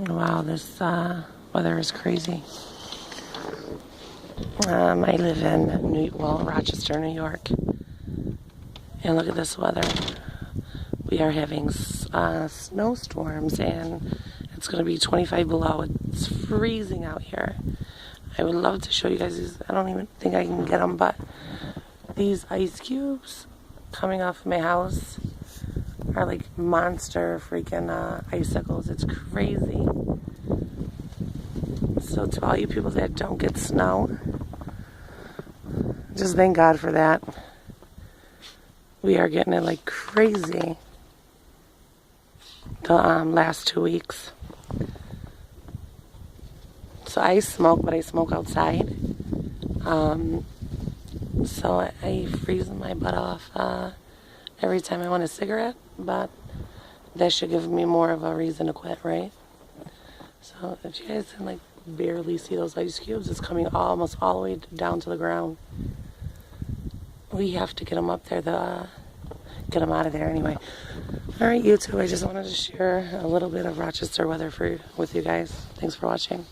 Wow, this weather is crazy. I live in Rochester, New York. And look at this weather. We are having snowstorms, and it's going to be 25 below. It's freezing out here. I would love to show you guys these. I don't even think I can get them, but these ice cubes coming off of my house are like monster freaking icicles. It's crazy. So to all you people that don't get snow, just thank God for that. We are getting it like crazy the last 2 weeks. So I smoke, but I smoke outside. So I freeze my butt off every time I want a cigarette, but that should give me more of a reason to quit, right? So if you guys can like barely see those ice cubes, it's coming almost all the way down to the ground. We have to get them up there, get them out of there anyway. All right, YouTube, I just wanted to share a little bit of Rochester weather with you guys. Thanks for watching.